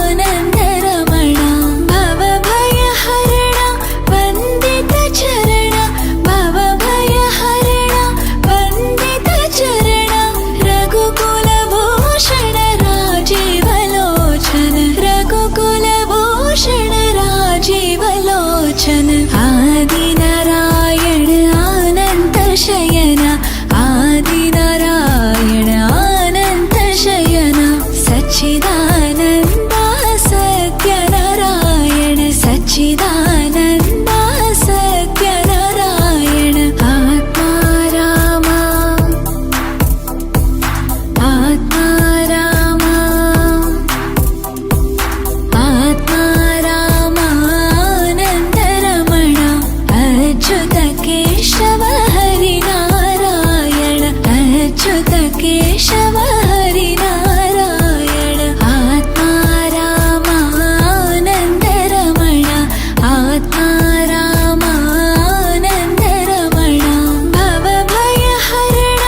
आत्मारामानन्दरमण भवभयहरण वन्दितचरण आदिनारायण आनंद शयन आदिनारायण आनंद शयन सच्चिदानंद सत्यनारायण सच्चिदानंद सत्यनारायण आत्माराम आत्माराम आत्माराम आनन्दरमण अच्युत केशव हरिनारायण अच्युत केशव हरिनारायण आत्माराम आनन्दरमण आत्माराम आनन्दरमण भवभयहरण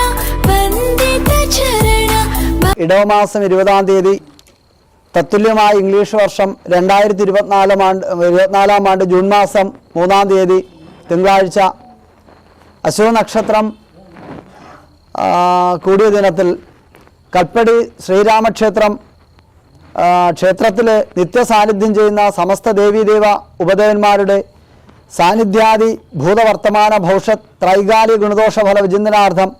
वन्दित चरण ഇടവമാസം 20-ാം തീയതി തത്തുല്യമായ ഇംഗ്ലീഷ് വർഷം 2024 ആണ്ട് ജൂൺ മാസം 3-ാം തീയതി തിങ്കളാഴ്ച അശ്വ നക്ഷത്രം കൂടിയ ദിനത്തിൽ കൽപ്പടി ശ്രീരാമക്ഷേത്രം ക്ഷേത്രത്തിൽ നിത്യസാന്നിധ്യം ചെയ്യുന്ന സമസ്ത ദേവീദേവ ഉപദേവന്മാരുടെ സാന്നിധ്യാദി ഭൂതവർത്തമാന ഭവിഷ്യത് ത്രൈകാലിക ഗുണദോഷഫല വിചിന്തനാർത്ഥം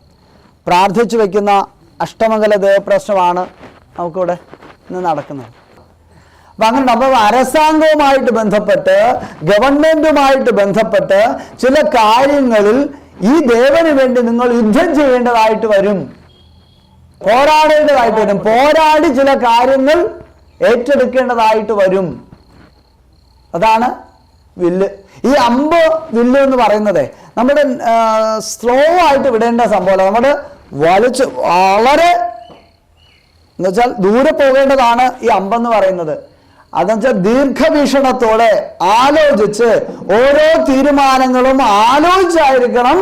പ്രാർത്ഥിച്ചു വയ്ക്കുന്ന അഷ്ടമംഗല ദേവപ്രശ്നമാണ് നമുക്കിവിടെ ഇന്ന് നടക്കുന്നത്. അപ്പം അങ്ങനെ നമ്മൾ അരസാംഗവുമായിട്ട് ബന്ധപ്പെട്ട് ഗവൺമെൻറ്റുമായിട്ട് ബന്ധപ്പെട്ട് ചില കാര്യങ്ങളിൽ ഈ ദേവന് വേണ്ടി നിങ്ങൾ യുദ്ധം ചെയ്യേണ്ടതായിട്ട് വരും, പോരാടേണ്ടതായിട്ട് വരും, പോരാടി ചില കാര്യങ്ങൾ ഏറ്റെടുക്കേണ്ടതായിട്ട് വരും. അതാണ് വില്ല്. ഈ അമ്പ് വില്ല് എന്ന് പറയുന്നത് നമ്മുടെ സ്ലോ ആയിട്ട് വിടേണ്ട സംഭവമല്ല, നമ്മുടെ വലിച്ച് വളരെ എന്നുവെച്ചാൽ ദൂരെ പോകേണ്ടതാണ് ഈ അമ്പെന്ന് പറയുന്നത്. അതെന്ന് വെച്ചാൽ ദീർഘവീക്ഷണത്തോടെ ആലോചിച്ച് ഓരോ തീരുമാനങ്ങളും ആലോചിച്ചായിരിക്കണം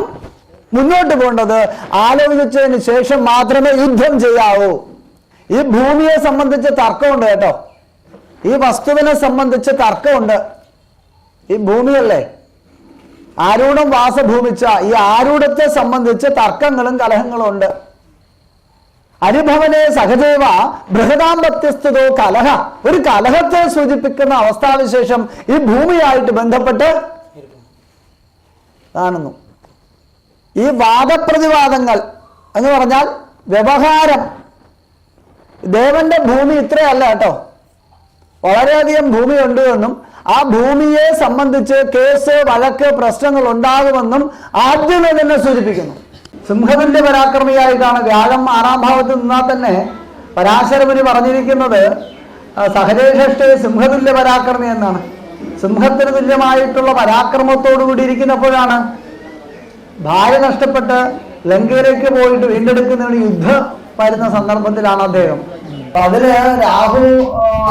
മുന്നോട്ട് പോകേണ്ടത്. ആലോചിച്ചതിന് ശേഷം മാത്രമേ യുദ്ധം ചെയ്യാവൂ. ഈ ഭൂമിയെ സംബന്ധിച്ച് തർക്കമുണ്ട് കേട്ടോ, ഈ വസ്തുവിനെ സംബന്ധിച്ച് തർക്കമുണ്ട്. ഈ ഭൂമിയല്ലേ ആരൂഢം വാസഭൂമിച്ച ഈ ആരൂഢത്തെ സംബന്ധിച്ച് തർക്കങ്ങളും കലഹങ്ങളും ഉണ്ട്. അരിഭവനെ സഹജൈവ ബൃഹദാമ്പത്യസ്ഥിതോ കലഹ, ഒരു കലഹത്തെ സൂചിപ്പിക്കുന്ന അവസ്ഥാവിശേഷം ഈ ഭൂമിയായിട്ട് ബന്ധപ്പെട്ട് കാണുന്നു. ഈ വാദപ്രതിവാദങ്ങൾ എന്ന് പറഞ്ഞാൽ വ്യവഹാരം. ദേവന്റെ ഭൂമി ഇത്രയല്ല കേട്ടോ, വളരെയധികം ഭൂമിയുണ്ട് എന്നും ആ ഭൂമിയെ സംബന്ധിച്ച് കേസ് വഴക്ക് പ്രശ്നങ്ങൾ ഉണ്ടാകുമെന്നും ആദ്യമേ തന്നെ സൂചിപ്പിക്കുന്നു. സിംഹതുല്യ പരാക്രമിയായിട്ടാണ് വ്യാഴം 6-ാം ഭാവത്ത് നിന്നാൽ തന്നെ പരാശരമുനി പറഞ്ഞിരിക്കുന്നത് സഹജേഷ്ഠേ സിംഹതുല്യ പരാക്രമി എന്നാണ്. സിംഹത്തിന് തുല്യമായിട്ടുള്ള പരാക്രമത്തോടു കൂടി ഇരിക്കുന്നപ്പോഴാണ് ഭാര്യ നഷ്ടപ്പെട്ട് ലങ്കയിലേക്ക് പോയിട്ട് വീണ്ടെടുക്കുന്നതിന് യുദ്ധം വരുന്ന സന്ദർഭത്തിലാണ് അദ്ദേഹം. അപ്പൊ അതില് രാഹു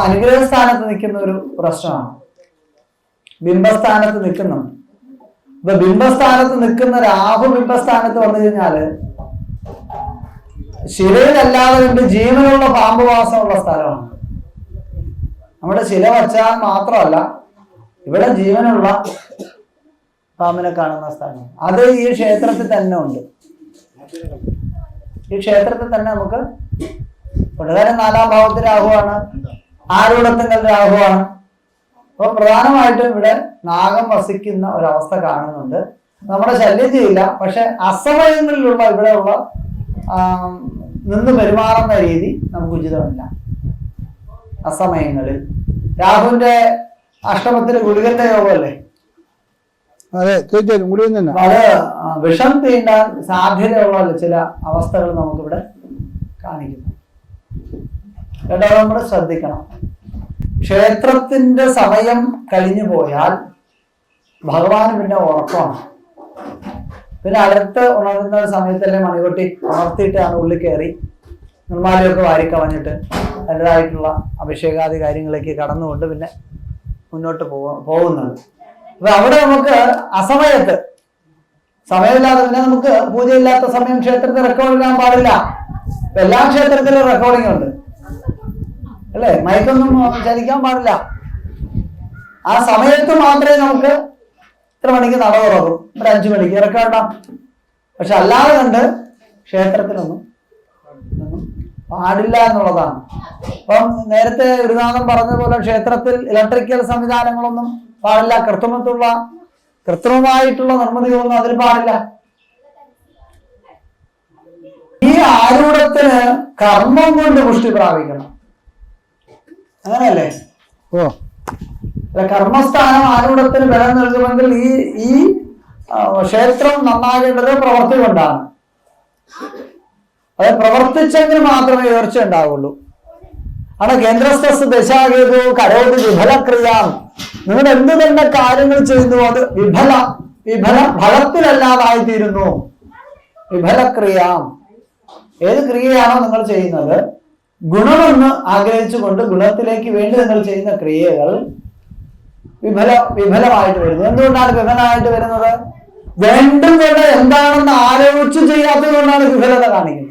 അനുഗ്രഹസ്ഥാനത്ത് നിൽക്കുന്ന ഒരു പ്രശ്നമാണ്, ബിംബസ്ഥാനത്ത് നിൽക്കുന്നുണ്ട്. ഇപ്പൊ ബിംബസ്ഥാനത്ത് നിൽക്കുന്ന രാഹു ബിംബസ്ഥാനത്ത് വന്നു കഴിഞ്ഞാല് ശിലയിലല്ലാതെ കൊണ്ട് ജീവനുള്ള പാമ്പുവാസമുള്ള സ്ഥലമാണ്. നമ്മുടെ ശില വച്ചാൽ മാത്രമല്ല ഇവിടെ ജീവനുള്ള പാമ്പിനെ കാണുന്ന സ്ഥലം. അത് ഈ ക്ഷേത്രത്തിൽ തന്നെ ഉണ്ട്. ഈ ക്ഷേത്രത്തിൽ തന്നെ നമുക്ക് കൊടുകാരൻ 4-ാം ഭാവത്തിൽ രാഹുവാണ്, ആരൂഢത്തിങ്കൽ രാഹുവാണ്. അപ്പൊ പ്രധാനമായിട്ടും ഇവിടെ നാഗം വസിക്കുന്ന ഒരവസ്ഥ കാണുന്നുണ്ട്. നമ്മുടെ ശല്യം ചെയ്യില്ല, പക്ഷെ അസമയങ്ങളിലുള്ള ഇവിടെയുള്ള നിന്ന് പെരുമാറുന്ന രീതി നമുക്ക് ഉചിതമല്ല. അസമയങ്ങളിൽ രാഹുവിന്റെ അഷ്ടമത്തില് ഗുളികന്റെ യോഗമല്ലേ, അതെ തീർച്ചയായിട്ടും ഗുളികൻ തന്നെ. അത് വിഷം തീണ്ടാൻ സാധ്യതയുള്ള ചില അവസ്ഥകൾ നമുക്കിവിടെ കാണിക്കുന്നു കേട്ടോ. നമ്മൾ ശ്രദ്ധിക്കണം. ക്ഷേത്രത്തിന്റെ സമയം കഴിഞ്ഞു പോയാൽ ഭഗവാന് പിന്നെ ഉറക്കമാണ്. പിന്നെ അടുത്ത് ഉണർന്ന സമയത്തല്ലേ മണികൊട്ടി ഉണർത്തിയിട്ടാണ് ഉള്ളിൽ കയറി നിർമ്മാലയൊക്കെ വാരിക്കളഞ്ഞിട്ട് അതിൻ്റെതായിട്ടുള്ള അഭിഷേകാദി കാര്യങ്ങളിലേക്ക് കടന്നുകൊണ്ട് പിന്നെ മുന്നോട്ട് പോകുന്നത്. അപ്പൊ അവിടെ നമുക്ക് അസമയത്ത് സമയമില്ലാതെ പിന്നെ നമുക്ക് പൂജയില്ലാത്ത സമയം ക്ഷേത്രത്തിൽ റെക്കോർഡ് ചെയ്യാൻ പാടില്ല. എല്ലാ ക്ഷേത്രത്തിലും റെക്കോർഡിംഗ് ഉണ്ട് അല്ലേ, മയക്കൊന്നും ചലിക്കാൻ പാടില്ല. ആ സമയത്ത് മാത്രമേ നമുക്ക് ഇത്ര മണിക്ക് നട തുറക്കും, ഒരു 5 മണിക്ക് ഇറക്കാണ്ടാം. പക്ഷെ അല്ലാതെ കണ്ട് ക്ഷേത്രത്തിലൊന്നും പാടില്ല എന്നുള്ളതാണ്. അപ്പം നേരത്തെ ഗുരുനാഥൻ പറഞ്ഞതുപോലെ ക്ഷേത്രത്തിൽ ഇലക്ട്രിക്കൽ സംവിധാനങ്ങളൊന്നും പാടില്ല, കൃത്രിമത്തുള്ള കൃത്രിമമായിട്ടുള്ള നിർമ്മിതികളൊന്നും അതിൽ പാടില്ല. ഈ ആരൂഢത്തിന് കർമ്മം കൊണ്ട് പുഷ്ടി പ്രാപിക്കണം, അങ്ങനെയല്ലേ? ഓ, കർമ്മസ്ഥാനം ആരൂഢത്തിന് ബലം നൽകുമെങ്കിൽ ഈ ക്ഷേത്രം നന്നാകേണ്ടത് പ്രവർത്തി കൊണ്ടാണ്. അത് പ്രവർത്തിച്ചെങ്കിൽ മാത്രമേ ഉയർച്ച ഉണ്ടാവുള്ളൂ. ആണ് കേന്ദ്രസ്ഥ ദശാകേതു കരോതി വിഫലക്രിയാം. നിങ്ങൾ എന്ത് തന്നെ കാര്യങ്ങൾ ചെയ്യുന്നു അത് വിഫല ഫലത്തിലല്ലാതായിത്തീരുന്നു. വിഫലക്രിയാം, ഏത് ക്രിയയാണോ നിങ്ങൾ ചെയ്യുന്നത് ഗുണമെന്ന് ആഗ്രഹിച്ചുകൊണ്ട് ഗുണത്തിലേക്ക് വേണ്ടി നിങ്ങൾ ചെയ്യുന്ന ക്രിയകൾ വിഫലമായിട്ട് വരുന്നു. എന്തുകൊണ്ടാണ് വിഫലമായിട്ട് വരുന്നത്? വേണ്ടും കൊണ്ട് എന്താണെന്ന് ആലോചിച്ച് ചെയ്യാത്തത് കൊണ്ടാണ് വിഫലത കാണിക്കുന്നത്.